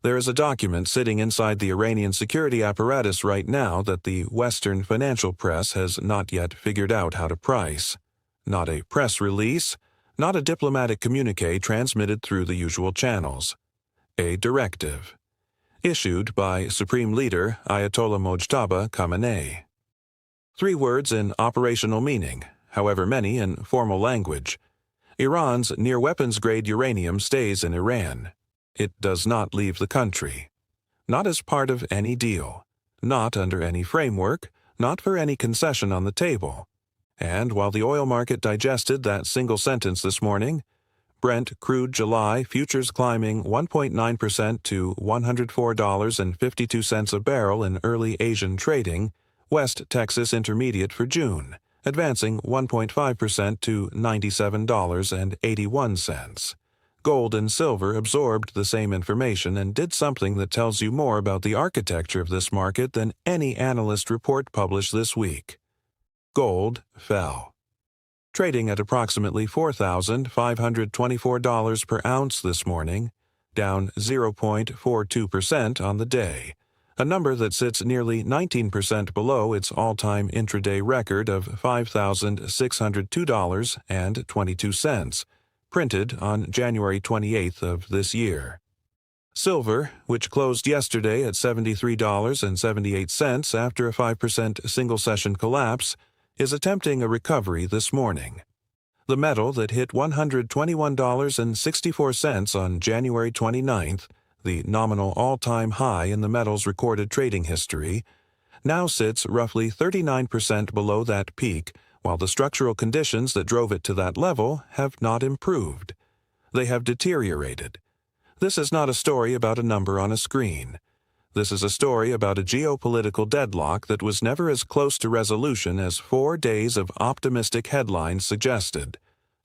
There is a document sitting inside the Iranian security apparatus right now that the Western financial press has not yet figured out how to price. Not a press release, not a diplomatic communique transmitted through the usual channels. A directive. Issued by Supreme Leader Ayatollah Mojtaba Khamenei. 3 words in operational meaning, however many in formal language. Iran's near-weapons-grade uranium stays in Iran. It does not leave the country. Not as part of any deal. Not under any framework. Not for any concession on the table. And while the oil market digested that single sentence this morning, Brent crude July futures climbing 1.9% to $104.52 a barrel in early Asian trading, West Texas Intermediate for June, advancing 1.5% to $97.81. Gold and silver absorbed the same information and did something that tells you more about the architecture of this market than any analyst report published this week. Gold fell. Trading at approximately $4,524 per ounce this morning, down 0.42% on the day, a number that sits nearly 19% below its all-time intraday record of $5,602.22, printed on January 28th of this year. Silver, which closed yesterday at $73.78 after a 5% single-session collapse, is attempting a recovery this morning. The metal that hit $121.64 on January 29th, the nominal all-time high in the metal's recorded trading history, now sits roughly 39% below that peak, while the structural conditions that drove it to that level have not improved. They have deteriorated. This is not a story about a number on a screen. This is a story about a geopolitical deadlock that was never as close to resolution as 4 days of optimistic headlines suggested,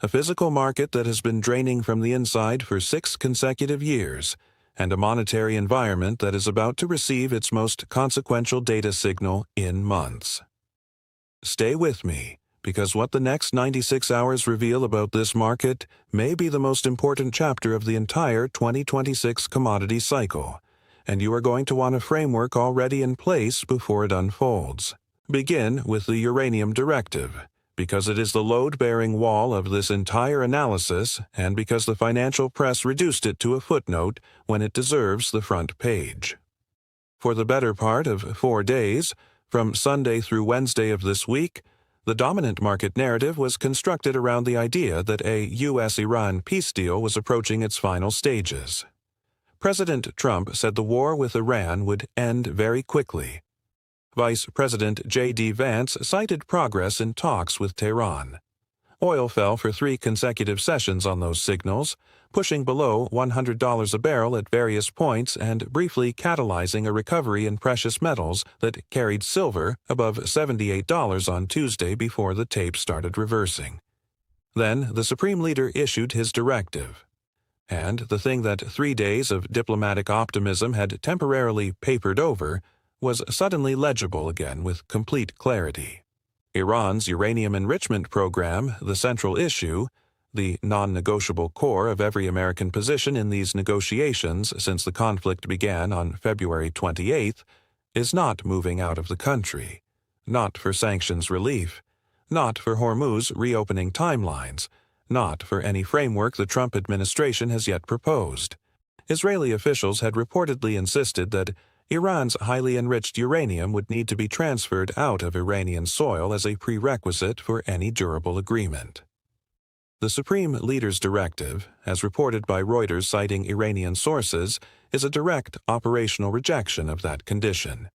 a physical market that has been draining from the inside for 6 consecutive years, and a monetary environment that is about to receive its most consequential data signal in months. Stay with me, because what the next 96 hours reveal about this market may be the most important chapter of the entire 2026 commodity cycle, and you are going to want a framework already in place before it unfolds. Begin with the uranium directive, because it is the load-bearing wall of this entire analysis and because the financial press reduced it to a footnote when it deserves the front page. For the better part of 4 days, from Sunday through Wednesday of this week, the dominant market narrative was constructed around the idea that a U.S.-Iran peace deal was approaching its final stages. President Trump said the war with Iran would end very quickly. Vice President J.D. Vance cited progress in talks with Tehran. Oil fell for 3 consecutive sessions on those signals, pushing below $100 a barrel at various points and briefly catalyzing a recovery in precious metals that carried silver above $78 on Tuesday before the tape started reversing. Then the Supreme Leader issued his directive. And the thing that 3 days of diplomatic optimism had temporarily papered over was suddenly legible again with complete clarity. Iran's uranium enrichment program, the central issue, the non-negotiable core of every American position in these negotiations since the conflict began on February 28th, is not moving out of the country. Not for sanctions relief. Not for Hormuz reopening timelines. Not for any framework the Trump administration has yet proposed. Israeli officials had reportedly insisted that Iran's highly enriched uranium would need to be transferred out of Iranian soil as a prerequisite for any durable agreement. The Supreme Leader's directive, as reported by Reuters citing Iranian sources, is a direct operational rejection of that condition.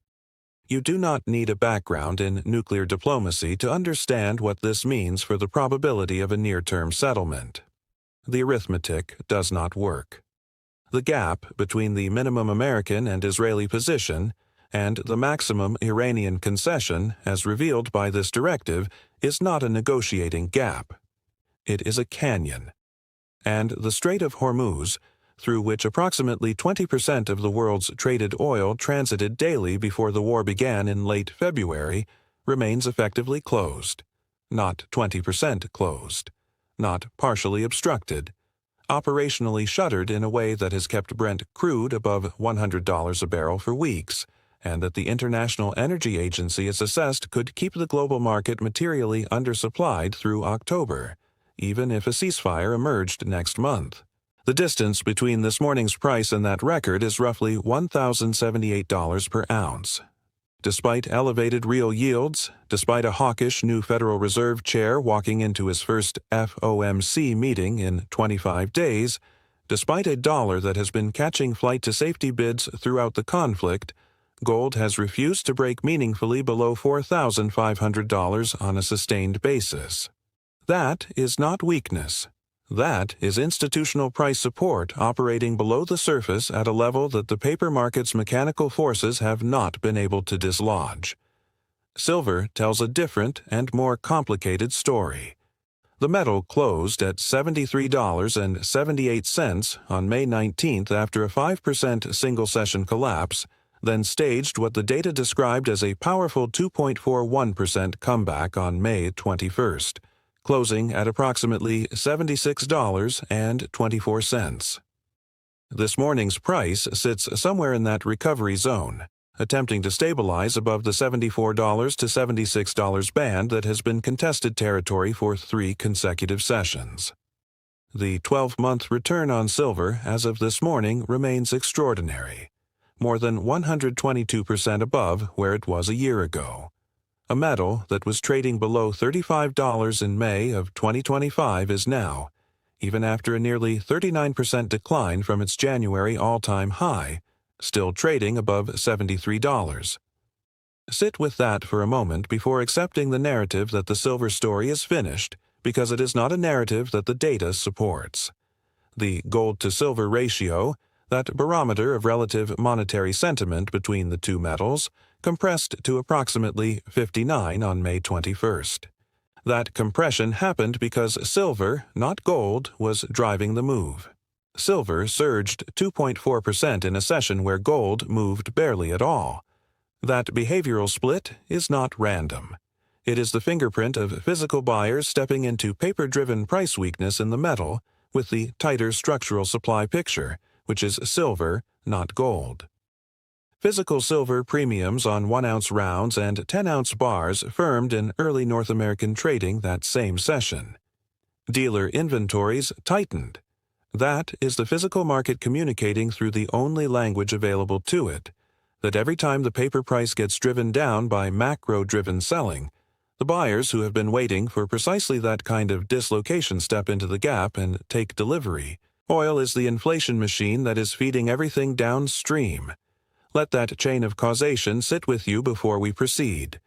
You do not need a background in nuclear diplomacy to understand what this means for the probability of a near-term settlement. The arithmetic does not work. The gap between the minimum American and Israeli position and the maximum Iranian concession, as revealed by this directive, is not a negotiating gap. It is a canyon. And the Strait of Hormuz, through which approximately 20% of the world's traded oil transited daily before the war began in late February, remains effectively closed. Not 20% closed. Not partially obstructed. operationally shuttered in a way that has kept Brent crude above $100 a barrel for weeks, and that the International Energy Agency is assessed could keep the global market materially undersupplied through October, even if a ceasefire emerged next month. The distance between this morning's price and that record is roughly $1,078 per ounce. Despite elevated real yields, despite a hawkish new Federal Reserve chair walking into his first FOMC meeting in 25 days, despite a dollar that has been catching flight to safety bids throughout the conflict, gold has refused to break meaningfully below $4,500 on a sustained basis. That is not weakness. That is institutional price support operating below the surface at a level that the paper market's mechanical forces have not been able to dislodge. Silver tells a different and more complicated story. The metal closed at $73.78 on May 19th after a 5% single-session collapse, then staged what the data described as a powerful 2.41% comeback on May 21st. Closing at approximately $76.24. This morning's price sits somewhere in that recovery zone, attempting to stabilize above the $74 to $76 band that has been contested territory for 3 consecutive sessions. The 12-month return on silver as of this morning remains extraordinary, more than 122% above where it was a year ago. A metal that was trading below $35 in May of 2025 is now, even after a nearly 39% decline from its January all-time high, still trading above $73. Sit with that for a moment before accepting the narrative that the silver story is finished, because it is not a narrative that the data supports. The gold-to-silver ratio, that barometer of relative monetary sentiment between the two metals, compressed to approximately 59 on May 21st. That compression happened because silver, not gold, was driving the move. Silver surged 2.4% in a session where gold moved barely at all. That behavioral split is not random. It is the fingerprint of physical buyers stepping into paper-driven price weakness in the metal with the tighter structural supply picture, which is silver, not gold. Physical silver premiums on 1-ounce rounds and 10-ounce bars firmed in early North American trading that same session. Dealer inventories tightened. That is the physical market communicating through the only language available to it, that every time the paper price gets driven down by macro-driven selling, the buyers who have been waiting for precisely that kind of dislocation step into the gap and take delivery. Oil is the inflation machine that is feeding everything downstream. Let that chain of causation sit with you before we proceed.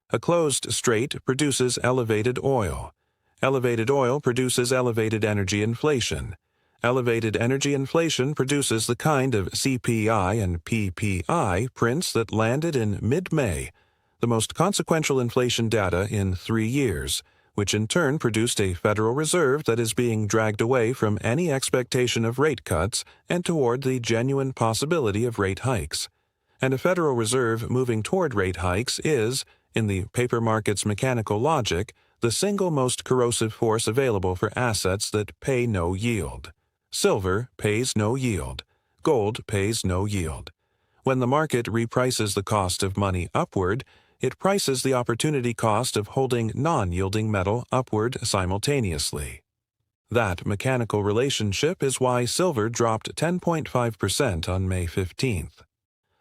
A closed strait produces elevated oil. Elevated oil produces elevated energy inflation. Elevated energy inflation produces the kind of CPI and PPI prints that landed in mid-May, the most consequential inflation data in 3 years, which in turn produced a Federal Reserve that is being dragged away from any expectation of rate cuts and toward the genuine possibility of rate hikes. And a Federal Reserve moving toward rate hikes is, in the paper market's mechanical logic, the single most corrosive force available for assets that pay no yield. Silver pays no yield. Gold pays no yield. When the market reprices the cost of money upward, it prices the opportunity cost of holding non-yielding metal upward simultaneously. That mechanical relationship is why silver dropped 10.5% on May 15th.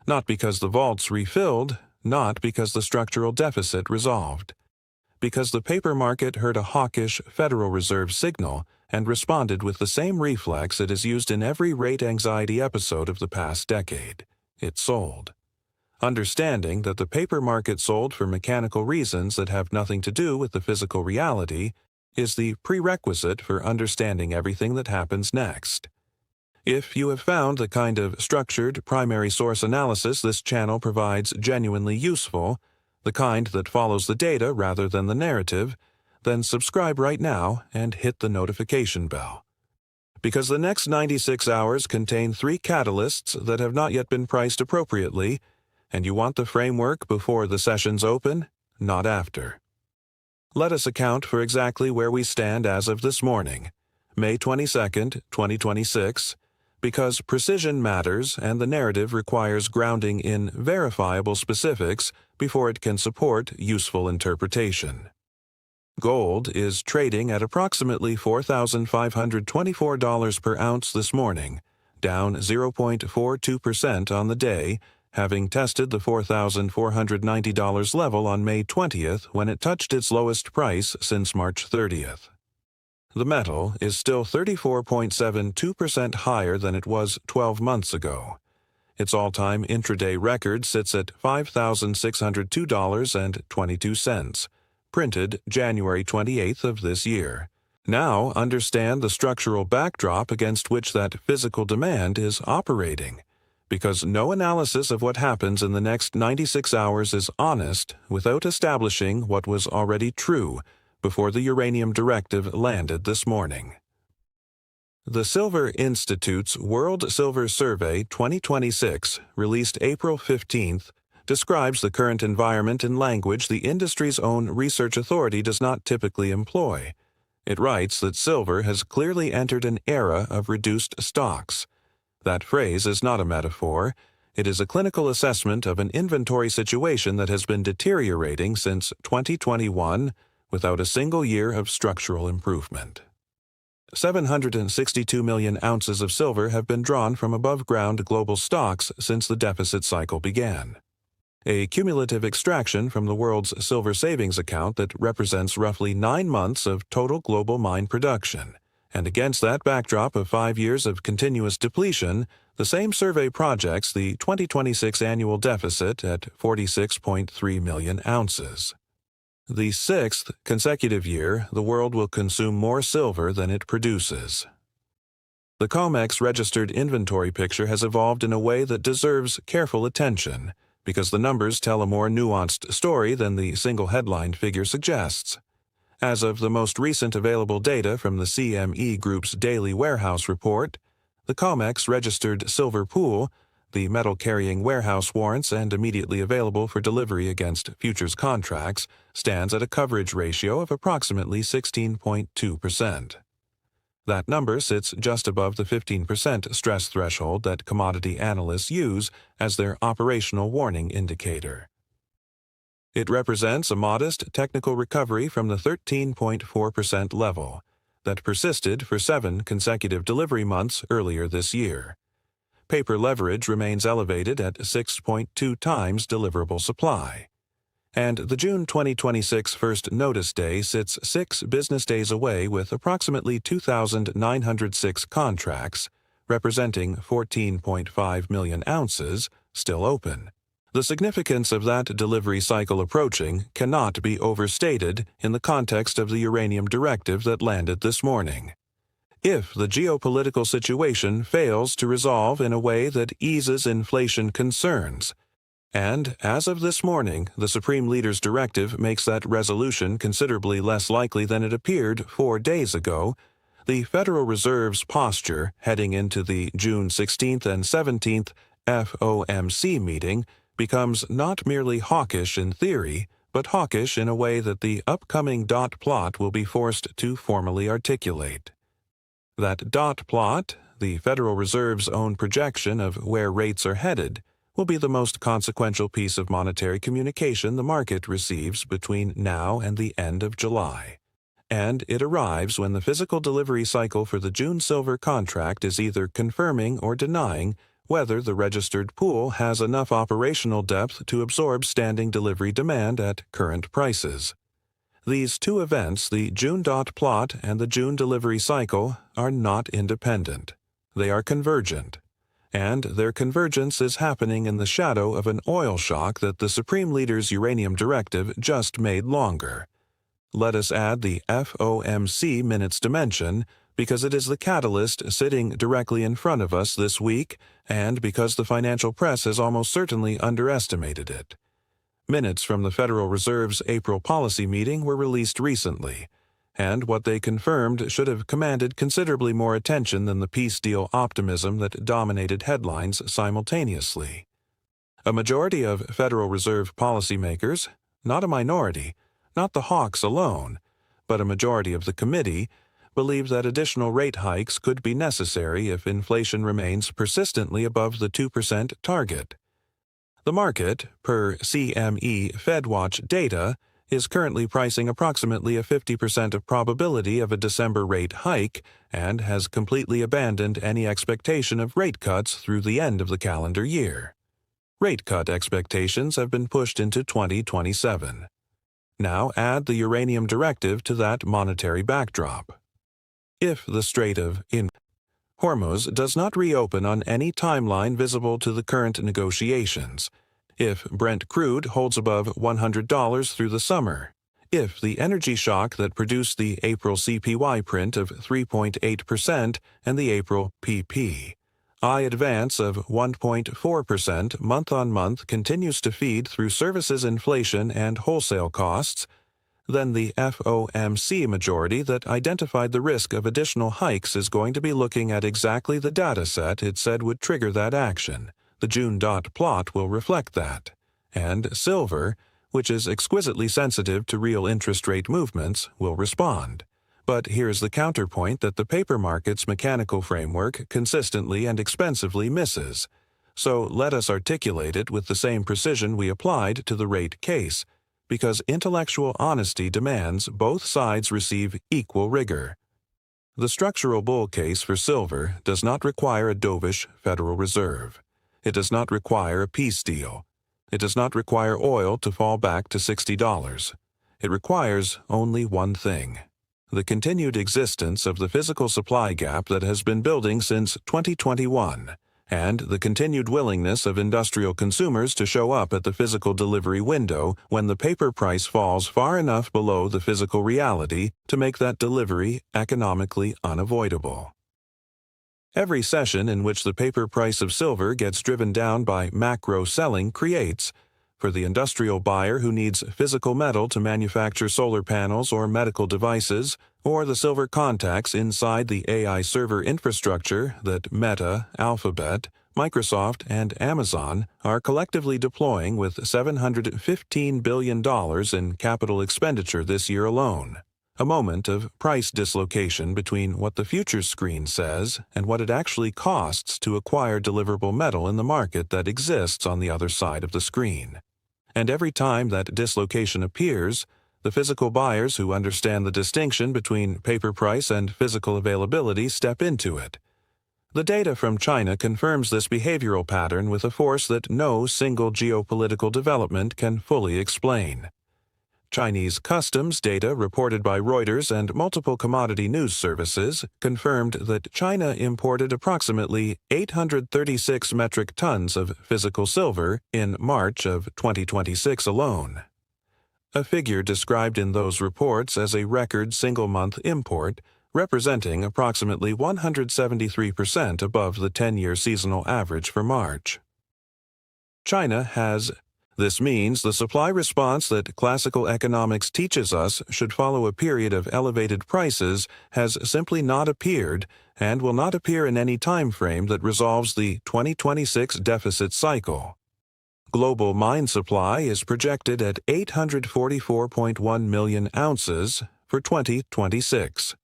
Not because the vaults refilled, not because the structural deficit resolved. Because the paper market heard a hawkish Federal Reserve signal and responded with the same reflex it has used in every rate anxiety episode of the past decade. It sold. Understanding that the paper market sold for mechanical reasons that have nothing to do with the physical reality is the prerequisite for understanding everything that happens next. If you have found the kind of structured primary source analysis this channel provides genuinely useful, the kind that follows the data rather than the narrative, then subscribe right now and hit the notification bell. Because the next 96 hours contain 3 catalysts that have not yet been priced appropriately, and you want the framework before the sessions open, not after. Let us account for exactly where we stand as of this morning. May 22, 2026, because precision matters and the narrative requires grounding in verifiable specifics before it can support useful interpretation. Gold is trading at approximately $4,524 per ounce this morning, down 0.42% on the day, having tested the $4,490 level on May 20th when it touched its lowest price since March 30th. The metal is still 34.72% higher than it was 12 months ago. Its all-time intraday record sits at $5,602.22, printed January 28th of this year. Now understand the structural backdrop against which that physical demand is operating, because no analysis of what happens in the next 96 hours is honest without establishing what was already true before the uranium directive landed this morning. The Silver Institute's World Silver Survey 2026, released April 15th, describes the current environment in language the industry's own research authority does not typically employ. It writes that silver has clearly entered an era of reduced stocks. That phrase is not a metaphor. It is a clinical assessment of an inventory situation that has been deteriorating since 2021 without a single year of structural improvement. 762 million ounces of silver have been drawn from above-ground global stocks since the deficit cycle began. A cumulative extraction from the world's silver savings account that represents roughly 9 months of total global mine production. And against that backdrop of 5 years of continuous depletion, the same survey projects the 2026 annual deficit at 46.3 million ounces. The 6th consecutive year, the world will consume more silver than it produces. The COMEX registered inventory picture has evolved in a way that deserves careful attention, because the numbers tell a more nuanced story than the single headline figure suggests. As of the most recent available data from the CME Group's daily warehouse report, the COMEX registered silver pool, the metal-carrying warehouse warrants and immediately available for delivery against futures contracts, stands at a coverage ratio of approximately 16.2%. That number sits just above the 15% stress threshold that commodity analysts use as their operational warning indicator. It represents a modest technical recovery from the 13.4% level that persisted for 7 consecutive delivery months earlier this year. Paper leverage remains elevated at 6.2 times deliverable supply. And the June 2026 first notice day sits 6 business days away with approximately 2,906 contracts, representing 14.5 million ounces, still open. The significance of that delivery cycle approaching cannot be overstated in the context of the uranium directive that landed this morning. If the geopolitical situation fails to resolve in a way that eases inflation concerns, and as of this morning, the Supreme Leader's directive makes that resolution considerably less likely than it appeared 4 days ago, the Federal Reserve's posture heading into the June 16th and 17th FOMC meeting becomes not merely hawkish in theory, but hawkish in a way that the upcoming dot plot will be forced to formally articulate. That dot plot, the Federal Reserve's own projection of where rates are headed, will be the most consequential piece of monetary communication the market receives between now and the end of July. And it arrives when the physical delivery cycle for the June silver contract is either confirming or denying whether the registered pool has enough operational depth to absorb standing delivery demand at current prices. These 2 events, the June dot plot and the June delivery cycle, are not independent. They are convergent. And their convergence is happening in the shadow of an oil shock that the Supreme Leader's uranium directive just made longer. Let us add the FOMC minutes dimension, because it is the catalyst sitting directly in front of us this week, and because the financial press has almost certainly underestimated it. Minutes from the Federal Reserve's April policy meeting were released recently, and what they confirmed should have commanded considerably more attention than the peace deal optimism that dominated headlines simultaneously. A majority of Federal Reserve policymakers, not a minority, not the hawks alone, but a majority of the committee, believe that additional rate hikes could be necessary if inflation remains persistently above the 2% target. The market, per CME FedWatch data, is currently pricing approximately a 50% of probability of a December rate hike and has completely abandoned any expectation of rate cuts through the end of the calendar year. Rate cut expectations have been pushed into 2027. Now add the uranium directive to that monetary backdrop. If the Strait of Hormuz does not reopen on any timeline visible to the current negotiations, if Brent crude holds above $100 through the summer, if the energy shock that produced the April CPI print of 3.8% and the April PPI advance of 1.4% month-on-month continues to feed through services inflation and wholesale costs, then the FOMC majority that identified the risk of additional hikes is going to be looking at exactly the data set it said would trigger that action. The June dot plot will reflect that. And silver, which is exquisitely sensitive to real interest rate movements, will respond. But here's the counterpoint that the paper market's mechanical framework consistently and expensively misses. So let us articulate it with the same precision we applied to the rate case, because intellectual honesty demands both sides receive equal rigor. The structural bull case for silver does not require a dovish Federal Reserve. It does not require a peace deal. It does not require oil to fall back to $60. It requires only one thing: the continued existence of the physical supply gap that has been building since 2021, and the continued willingness of industrial consumers to show up at the physical delivery window when the paper price falls far enough below the physical reality to make that delivery economically unavoidable. Every session in which the paper price of silver gets driven down by macro selling creates, for the industrial buyer who needs physical metal to manufacture solar panels or medical devices, or the silver contacts inside the AI server infrastructure that Meta, Alphabet, Microsoft, and Amazon are collectively deploying with $715 billion in capital expenditure this year alone. A moment of price dislocation between what the futures screen says and what it actually costs to acquire deliverable metal in the market that exists on the other side of the screen. And every time that dislocation appears, the physical buyers who understand the distinction between paper price and physical availability step into it. The data from China confirms this behavioral pattern with a force that no single geopolitical development can fully explain. Chinese customs data reported by Reuters and multiple commodity news services confirmed that China imported approximately 836 metric tons of physical silver in March of 2026 alone. A figure described in those reports as a record single-month import, representing approximately 173% above the 10-year seasonal average for March. China has. This means the supply response that classical economics teaches us should follow a period of elevated prices has simply not appeared and will not appear in any time frame that resolves the 2026 deficit cycle. Global mine supply is projected at 844.1 million ounces for 2026,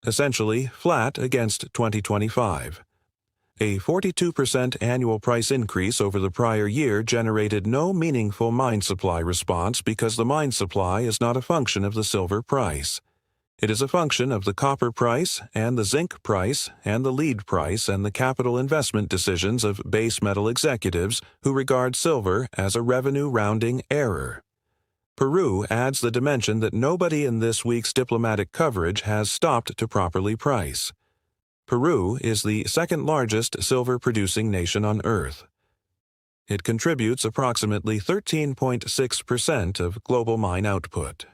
essentially flat against 2025. A 42% annual price increase over the prior year generated no meaningful mine supply response because the mine supply is not a function of the silver price. It is a function of the copper price and the zinc price and the lead price and the capital investment decisions of base metal executives who regard silver as a revenue rounding error. Peru adds the dimension that nobody in this week's diplomatic coverage has stopped to properly price. Peru is the second-largest silver-producing nation on Earth. It contributes approximately 13.6% of global mine output.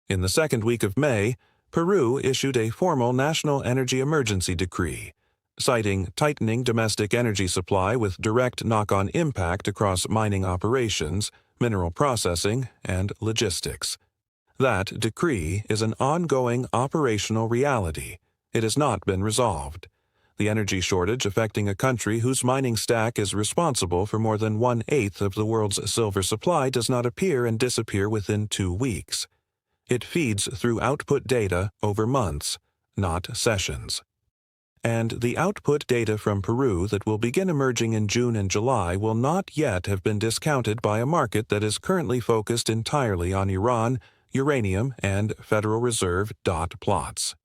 In the second week of May, Peru issued a formal national energy emergency decree, citing tightening domestic energy supply with direct knock-on impact across mining operations, mineral processing, and logistics. That decree is an ongoing operational reality. It has not been resolved. The energy shortage affecting a country whose mining stack is responsible for more than 1/8 of the world's silver supply does not appear and disappear within 2 weeks. It feeds through output data over months, not sessions. And the output data from Peru that will begin emerging in June and July will not yet have been discounted by a market that is currently focused entirely on Iran, uranium, and Federal Reserve dot plots.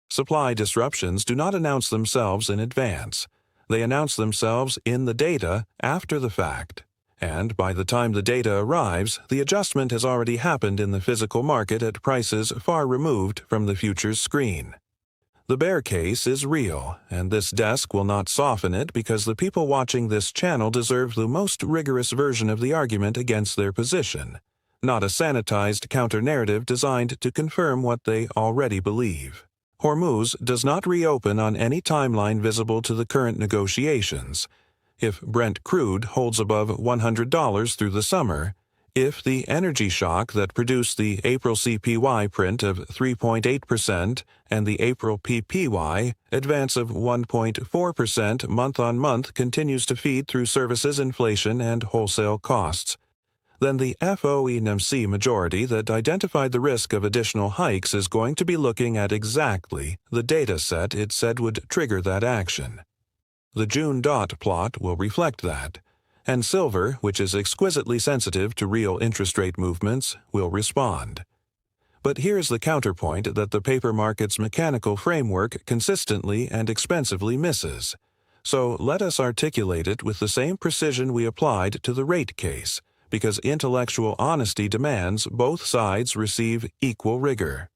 Supply disruptions do not announce themselves in advance. They announce themselves in the data after the fact. And by the time the data arrives, the adjustment has already happened in the physical market at prices far removed from the futures screen. The bear case is real, and this desk will not soften it because the people watching this channel deserve the most rigorous version of the argument against their position, not a sanitized counter-narrative designed to confirm what they already believe. Hormuz does not reopen on any timeline visible to the current negotiations. If Brent crude holds above $100 through the summer, if the energy shock that produced the April CPI print of 3.8% and the April PPI advance of 1.4% month-on-month continues to feed through services inflation and wholesale costs, then the FOMC majority that identified the risk of additional hikes is going to be looking at exactly the data set it said would trigger that action. The June dot plot will reflect that, and silver, which is exquisitely sensitive to real interest rate movements, will respond. But here's the counterpoint that the paper market's mechanical framework consistently and expensively misses. So let us articulate it with the same precision we applied to the rate case, because intellectual honesty demands both sides receive equal rigor.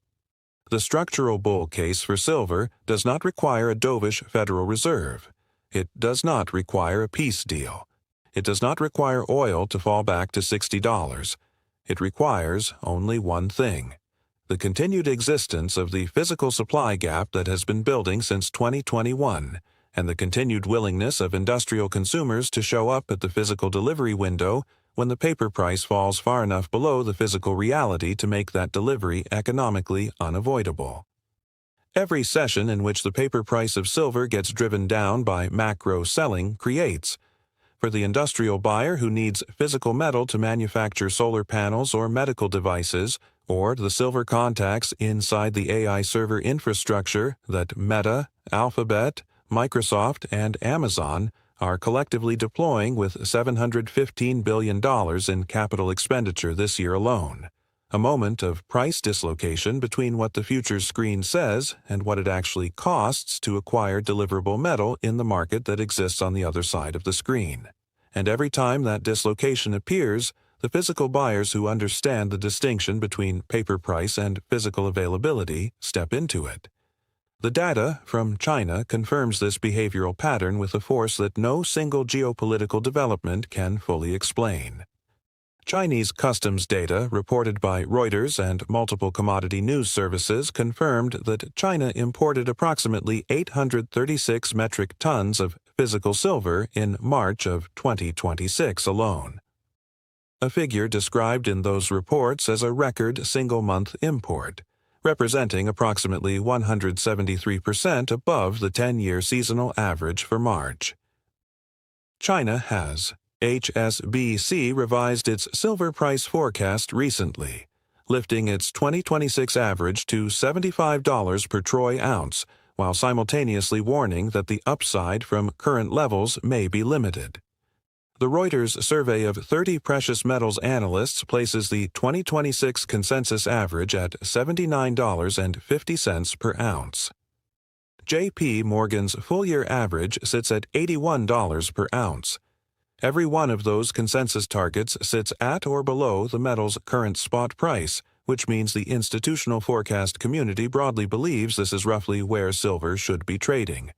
The structural bull case for silver does not require a dovish Federal Reserve. It does not require a peace deal. It does not require oil to fall back to $60. It requires only one thing: the continued existence of the physical supply gap that has been building since 2021, and the continued willingness of industrial consumers to show up at the physical delivery window when the paper price falls far enough below the physical reality to make that delivery economically unavoidable. Every session in which the paper price of silver gets driven down by macro selling creates, for the industrial buyer who needs physical metal to manufacture solar panels or medical devices, or the silver contacts inside the AI server infrastructure that Meta, Alphabet, Microsoft, and Amazon are collectively deploying with $715 billion in capital expenditure this year alone. A moment of price dislocation between what the futures screen says and what it actually costs to acquire deliverable metal in the market that exists on the other side of the screen. And every time that dislocation appears, the physical buyers who understand the distinction between paper price and physical availability step into it. The data from China confirms this behavioral pattern with a force that no single geopolitical development can fully explain. Chinese customs data reported by Reuters and multiple commodity news services confirmed that China imported approximately 836 metric tons of physical silver in March of 2026 alone, a figure described in those reports as a record single-month import, representing approximately 173% above the 10-year seasonal average for March. China has HSBC revised its silver price forecast recently, lifting its 2026 average to $75 per troy ounce, while simultaneously warning that the upside from current levels may be limited. The Reuters survey of 30 precious metals analysts places the 2026 consensus average at $79.50 per ounce. J.P. Morgan's full-year average sits at $81 per ounce. Every one of those consensus targets sits at or below the metal's current spot price, which means the institutional forecast community broadly believes this is roughly where silver should be trading.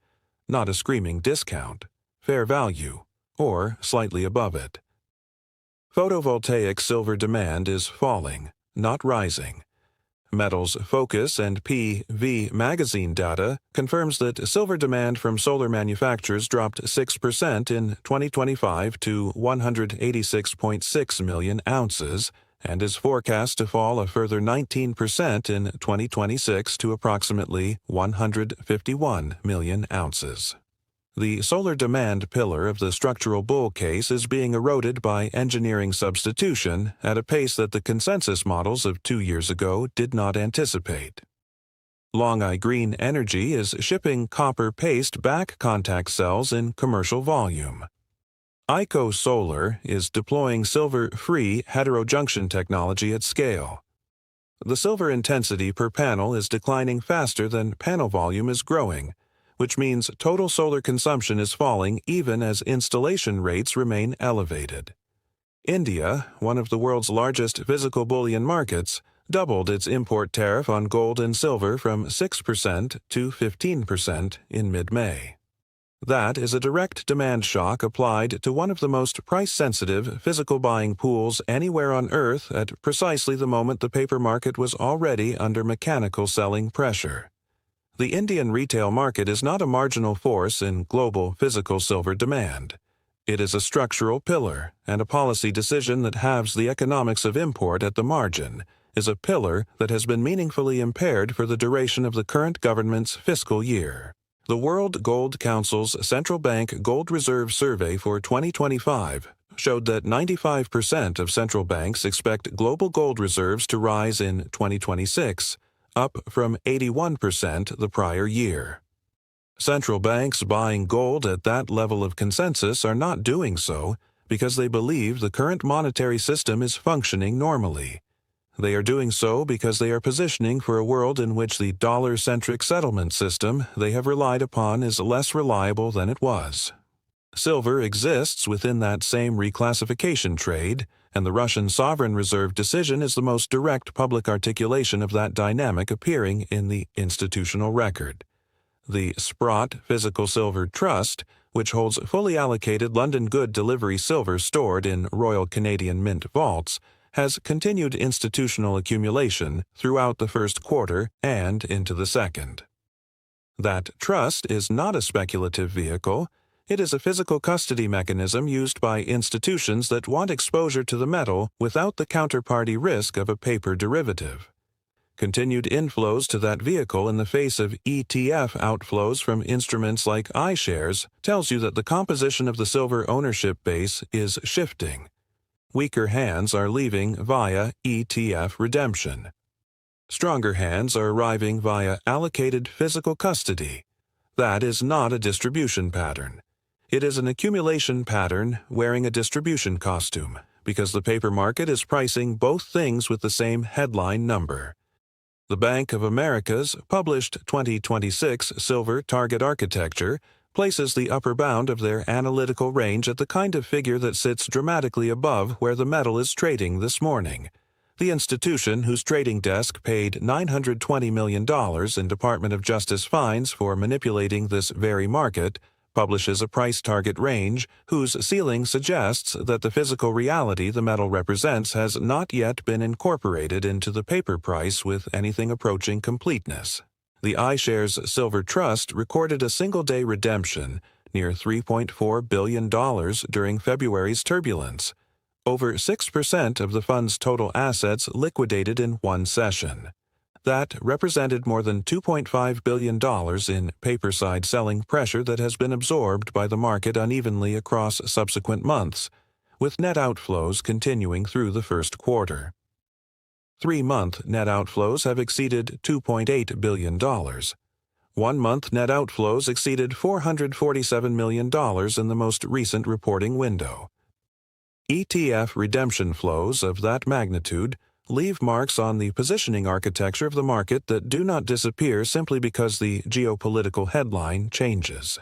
Not a screaming discount, fair value, or slightly above it. Photovoltaic silver demand is falling, not rising. Metals Focus and PV Magazine data confirms that silver demand from solar manufacturers dropped 6% in 2025 to 186.6 million ounces and is forecast to fall a further 19% in 2026 to approximately 151 million ounces. The solar demand pillar of the structural bull case is being eroded by engineering substitution at a pace that the consensus models of 2 years ago did not anticipate. Long-I Green Energy is shipping copper paste back contact cells in commercial volume. ICO Solar is deploying silver-free heterojunction technology at scale. The silver intensity per panel is declining faster than panel volume is growing, which means total solar consumption is falling even as installation rates remain elevated. India, one of the world's largest physical bullion markets, doubled its import tariff on gold and silver from 6% to 15% in mid-May. That is a direct demand shock applied to one of the most price-sensitive physical buying pools anywhere on Earth at precisely the moment the paper market was already under mechanical selling pressure. The Indian retail market is not a marginal force in global physical silver demand. It is a structural pillar, and a policy decision that halves the economics of import at the margin is a pillar that has been meaningfully impaired for the duration of the current government's fiscal year. The World Gold Council's Central Bank Gold Reserve Survey for 2025 showed that 95% of central banks expect global gold reserves to rise in 2026, up from 81% the prior year. Central banks buying gold at that level of consensus are not doing so because they believe the current monetary system is functioning normally. They are doing so because they are positioning for a world in which the dollar-centric settlement system they have relied upon is less reliable than it was. Silver exists within that same reclassification trade, and the Russian sovereign reserve decision is the most direct public articulation of that dynamic appearing in the institutional record. The Sprott Physical Silver Trust, which holds fully allocated London Good Delivery silver stored in Royal Canadian Mint vaults, has continued institutional accumulation throughout the first quarter and into the second. That trust is not a speculative vehicle. It is a physical custody mechanism used by institutions that want exposure to the metal without the counterparty risk of a paper derivative. Continued inflows to that vehicle in the face of ETF outflows from instruments like iShares tells you that the composition of the silver ownership base is shifting. Weaker hands are leaving via ETF redemption. Stronger hands are arriving via allocated physical custody. That is not a distribution pattern. It is an accumulation pattern wearing a distribution costume, because the paper market is pricing both things with the same headline number. The Bank of America's published 2026 Silver Target Architecture places the upper bound of their analytical range at the kind of figure that sits dramatically above where the metal is trading this morning. The institution whose trading desk paid $920 million in Department of Justice fines for manipulating this very market publishes a price target range whose ceiling suggests that the physical reality the metal represents has not yet been incorporated into the paper price with anything approaching completeness. The iShares Silver Trust recorded a single-day redemption near $3.4 billion during February's turbulence. Over 6% of the fund's total assets liquidated in one session. That represented more than $2.5 billion in paper-side selling pressure that has been absorbed by the market unevenly across subsequent months, with net outflows continuing through the first quarter. 3-month net outflows have exceeded $2.8 billion. 1-month net outflows exceeded $447 million in the most recent reporting window. ETF redemption flows of that magnitude leave marks on the positioning architecture of the market that do not disappear simply because the geopolitical headline changes.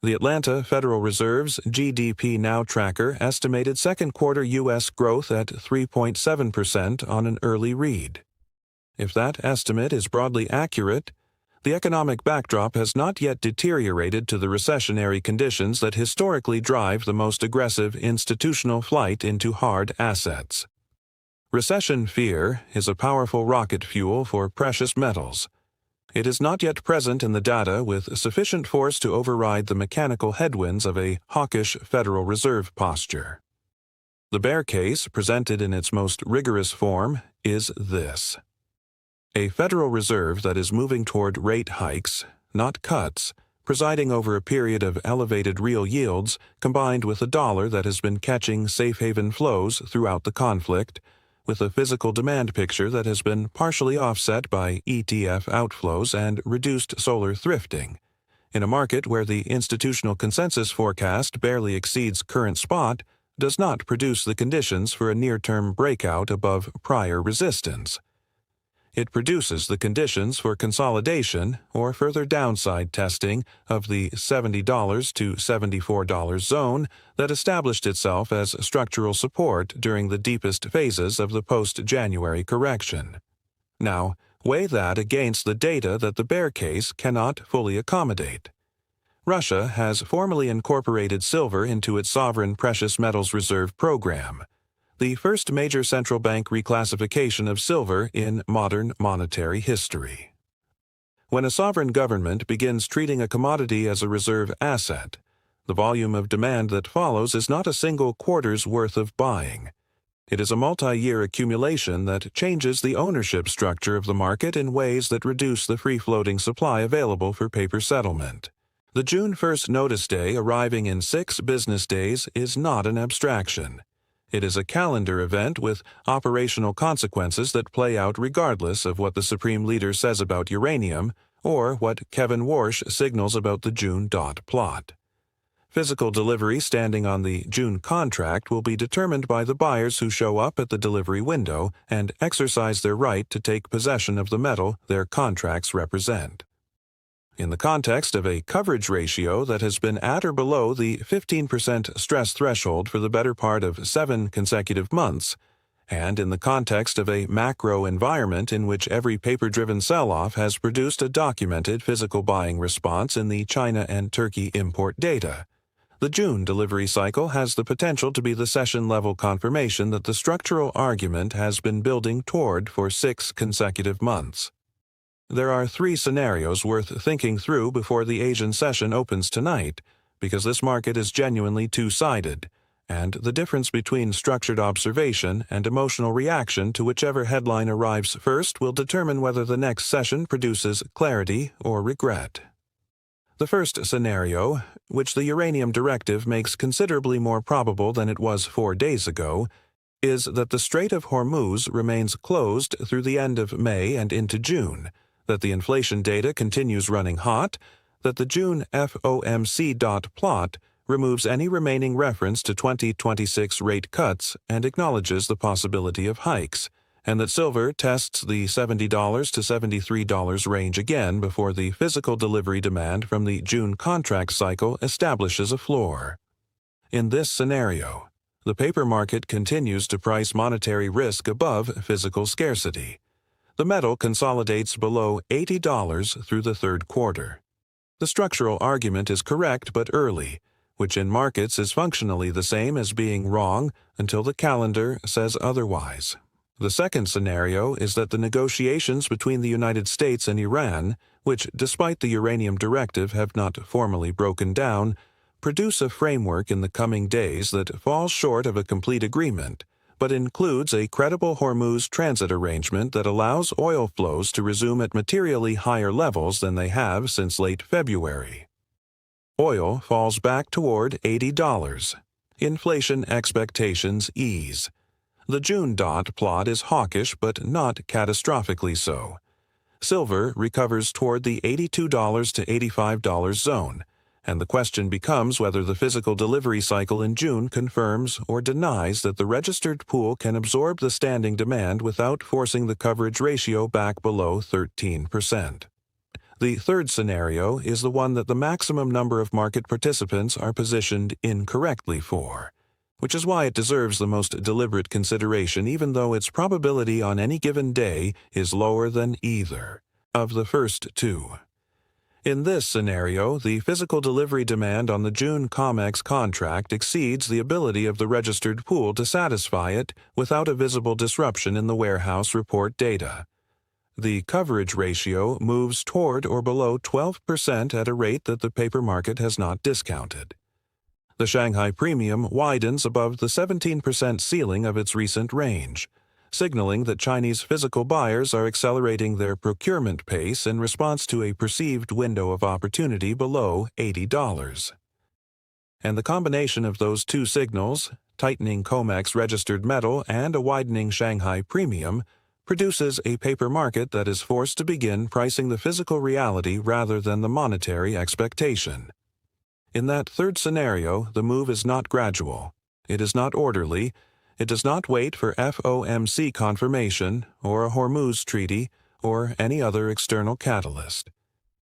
The Atlanta Federal Reserve's GDP Now tracker estimated second quarter U.S. growth at 3.7% on an early read. If that estimate is broadly accurate, the economic backdrop has not yet deteriorated to the recessionary conditions that historically drive the most aggressive institutional flight into hard assets. Recession fear is a powerful rocket fuel for precious metals. It is not yet present in the data with sufficient force to override the mechanical headwinds of a hawkish Federal Reserve posture. The bear case, presented in its most rigorous form, is this: a Federal Reserve that is moving toward rate hikes, not cuts, presiding over a period of elevated real yields combined with a dollar that has been catching safe haven flows throughout the conflict, with a physical demand picture that has been partially offset by ETF outflows and reduced solar thrifting. In a market where the institutional consensus forecast barely exceeds current spot, does not produce the conditions for a near-term breakout above prior resistance. It produces the conditions for consolidation or further downside testing of the $70 to $74 zone that established itself as structural support during the deepest phases of the post-January correction. Now, weigh that against the data that the bear case cannot fully accommodate. Russia has formally incorporated silver into its sovereign precious metals reserve program, the first major central bank reclassification of silver in modern monetary history. When a sovereign government begins treating a commodity as a reserve asset, the volume of demand that follows is not a single quarter's worth of buying. It is a multi-year accumulation that changes the ownership structure of the market in ways that reduce the free-floating supply available for paper settlement. The June 1st notice day arriving in 6 business days is not an abstraction. It is a calendar event with operational consequences that play out regardless of what the Supreme Leader says about uranium or what Kevin Warsh signals about the June plot. Physical delivery standing on the June contract will be determined by the buyers who show up at the delivery window and exercise their right to take possession of the metal their contracts represent. In the context of a coverage ratio that has been at or below the 15% stress threshold for the better part of 7 consecutive months, and in the context of a macro environment in which every paper-driven sell-off has produced a documented physical buying response in the China and Turkey import data, the June delivery cycle has the potential to be the session-level confirmation that the structural argument has been building toward for 6 consecutive months. There are 3 scenarios worth thinking through before the Asian session opens tonight, because this market is genuinely two-sided, and the difference between structured observation and emotional reaction to whichever headline arrives first will determine whether the next session produces clarity or regret. The first scenario, which the uranium directive makes considerably more probable than it was 4 days ago, is that the Strait of Hormuz remains closed through the end of May and into June, that the inflation data continues running hot, that the June FOMC plot removes any remaining reference to 2026 rate cuts and acknowledges the possibility of hikes, and that silver tests the $70 to $73 range again before the physical delivery demand from the June contract cycle establishes a floor. In this scenario, the paper market continues to price monetary risk above physical scarcity. The metal consolidates below $80 through the third quarter. The structural argument is correct but early, which in markets is functionally the same as being wrong until the calendar says otherwise. The second scenario is that the negotiations between the United States and Iran, which despite the uranium directive have not formally broken down, produce a framework in the coming days that falls short of a complete agreement, but includes a credible Hormuz transit arrangement that allows oil flows to resume at materially higher levels than they have since late February. Oil falls back toward $80. Inflation expectations ease. The June plot is hawkish but not catastrophically so. Silver recovers toward the $82 to $85 zone, and the question becomes whether the physical delivery cycle in June confirms or denies that the registered pool can absorb the standing demand without forcing the coverage ratio back below 13%. The third scenario is the one that the maximum number of market participants are positioned incorrectly for, which is why it deserves the most deliberate consideration even though its probability on any given day is lower than either of the first 2. In this scenario, the physical delivery demand on the June COMEX contract exceeds the ability of the registered pool to satisfy it without a visible disruption in the warehouse report data. The coverage ratio moves toward or below 12% at a rate that the paper market has not discounted. The Shanghai Premium widens above the 17% ceiling of its recent range, signaling that Chinese physical buyers are accelerating their procurement pace in response to a perceived window of opportunity below $80. And the combination of those 2 signals, tightening COMEX registered metal and a widening Shanghai premium, produces a paper market that is forced to begin pricing the physical reality rather than the monetary expectation. In that third scenario, the move is not gradual. It is not orderly. It does not wait for FOMC confirmation or a Hormuz treaty or any other external catalyst.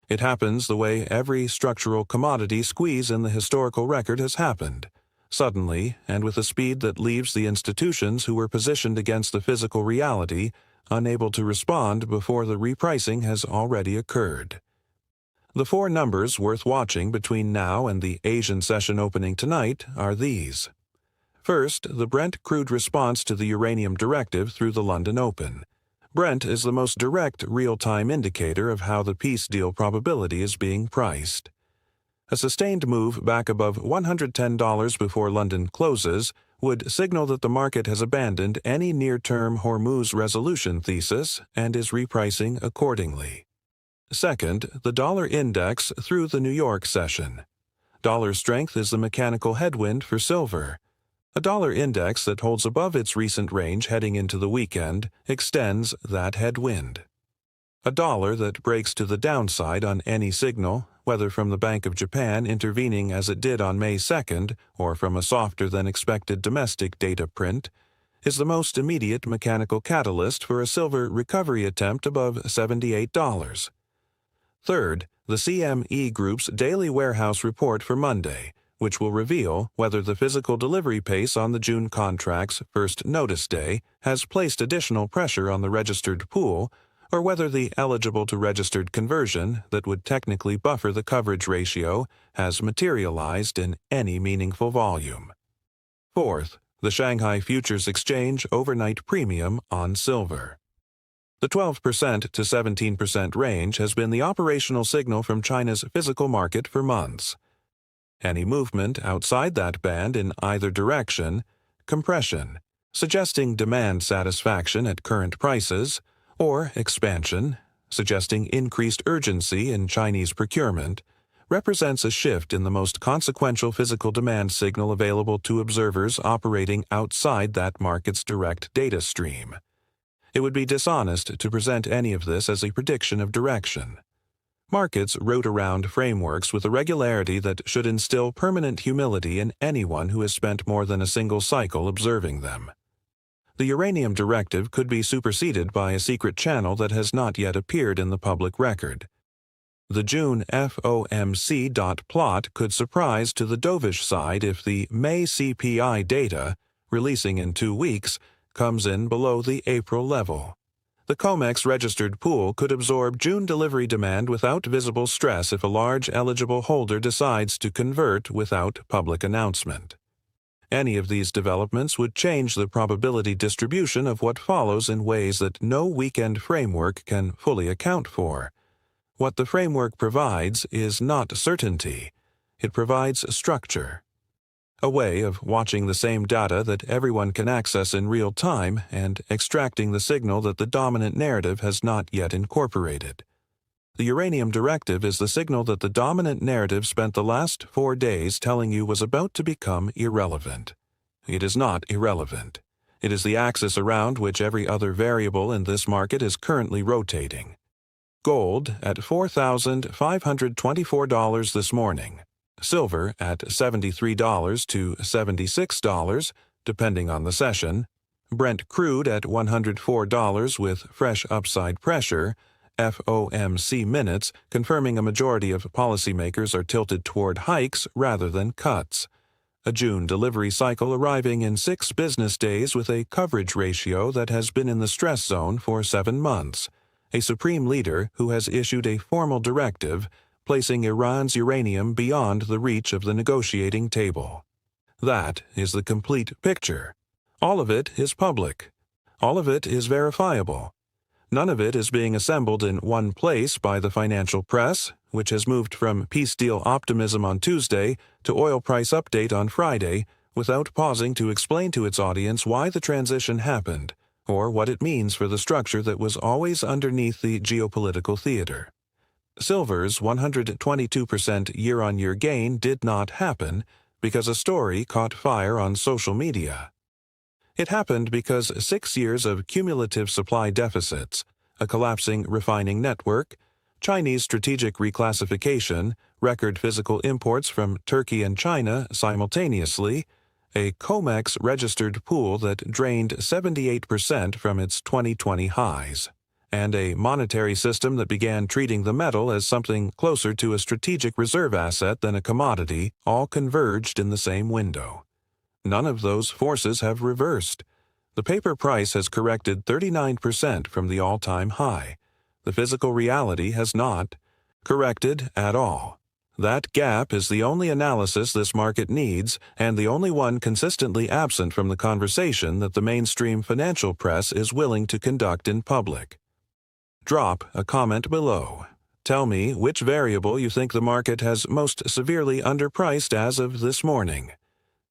It happens the way every structural commodity squeeze in the historical record has happened, suddenly and with a speed that leaves the institutions who were positioned against the physical reality unable to respond before the repricing has already occurred. The four numbers worth watching between now and the Asian session opening tonight are these. First, the Brent crude response to the uranium directive through the London Open. Brent is the most direct real-time indicator of how the peace deal probability is being priced. A sustained move back above $110 before London closes would signal that the market has abandoned any near-term Hormuz resolution thesis and is repricing accordingly. Second, the dollar index through the New York session. Dollar strength is the mechanical headwind for silver. A dollar index that holds above its recent range heading into the weekend extends that headwind. A dollar that breaks to the downside on any signal, whether from the Bank of Japan intervening as it did on May 2nd or from a softer-than-expected domestic data print, is the most immediate mechanical catalyst for a silver recovery attempt above $78. Third, the CME Group's daily warehouse report for Monday, which will reveal whether the physical delivery pace on the June contract's first notice day has placed additional pressure on the registered pool, or whether the eligible-to-registered conversion that would technically buffer the coverage ratio has materialized in any meaningful volume. Fourth, the Shanghai Futures Exchange overnight premium on silver. The 12% to 17% range has been the operational signal from China's physical market for months. Any movement outside that band in either direction, compression, suggesting demand satisfaction at current prices, or expansion, suggesting increased urgency in Chinese procurement, represents a shift in the most consequential physical demand signal available to observers operating outside that market's direct data stream. It would be dishonest to present any of this as a prediction of direction. Markets route around frameworks with a regularity that should instill permanent humility in anyone who has spent more than a single cycle observing them. The uranium directive could be superseded by a secret channel that has not yet appeared in the public record. The June FOMC plot could surprise to the dovish side if the May CPI data, releasing in 2 weeks, comes in below the April level. The COMEX registered pool could absorb June delivery demand without visible stress if a large eligible holder decides to convert without public announcement. Any of these developments would change the probability distribution of what follows in ways that no weekend framework can fully account for. What the framework provides is not certainty. It provides structure. A way of watching the same data that everyone can access in real time and extracting the signal that the dominant narrative has not yet incorporated. The uranium directive is the signal that the dominant narrative spent the last 4 days telling you was about to become irrelevant. It is not irrelevant. It is the axis around which every other variable in this market is currently rotating. Gold at $4,524 this morning. Silver at $73 to $76, depending on the session. Brent crude at $104 with fresh upside pressure. FOMC minutes confirming a majority of policymakers are tilted toward hikes rather than cuts. A June delivery cycle arriving in 6 business days with a coverage ratio that has been in the stress zone for 7 months. A supreme leader who has issued a formal directive placing Iran's uranium beyond the reach of the negotiating table. That is the complete picture. All of it is public. All of it is verifiable. None of it is being assembled in one place by the financial press, which has moved from peace deal optimism on Tuesday to oil price update on Friday, without pausing to explain to its audience why the transition happened, or what it means for the structure that was always underneath the geopolitical theater. Silver's 122% year-on-year gain did not happen, because a story caught fire on social media. It happened because 6 years of cumulative supply deficits, a collapsing refining network, Chinese strategic reclassification, record physical imports from Turkey and China simultaneously, a COMEX registered pool that drained 78% from its 2020 highs, and a monetary system that began treating the metal as something closer to a strategic reserve asset than a commodity, all converged in the same window. None of those forces have reversed. The paper price has corrected 39% from the all-time high. The physical reality has not corrected at all. That gap is the only analysis this market needs, and the only one consistently absent from the conversation that the mainstream financial press is willing to conduct in public. Drop a comment below. Tell me which variable you think the market has most severely underpriced as of this morning.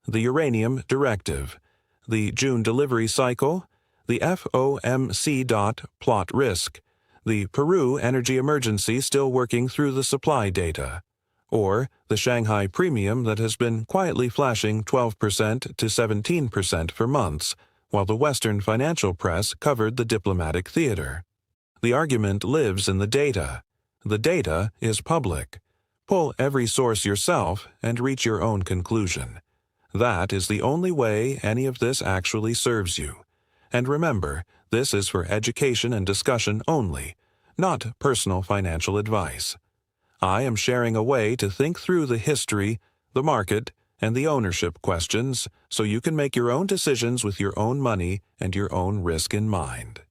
The uranium directive, the June delivery cycle, the FOMC plot risk, the Peru energy emergency still working through the supply data, or the Shanghai premium that has been quietly flashing 12% to 17% for months, while the Western financial press covered the diplomatic theater. The argument lives in the data. The data is public. Pull every source yourself and reach your own conclusion. That is the only way any of this actually serves you. And remember, this is for education and discussion only, not personal financial advice. I am sharing a way to think through the history, the market, and the ownership questions so you can make your own decisions with your own money and your own risk in mind.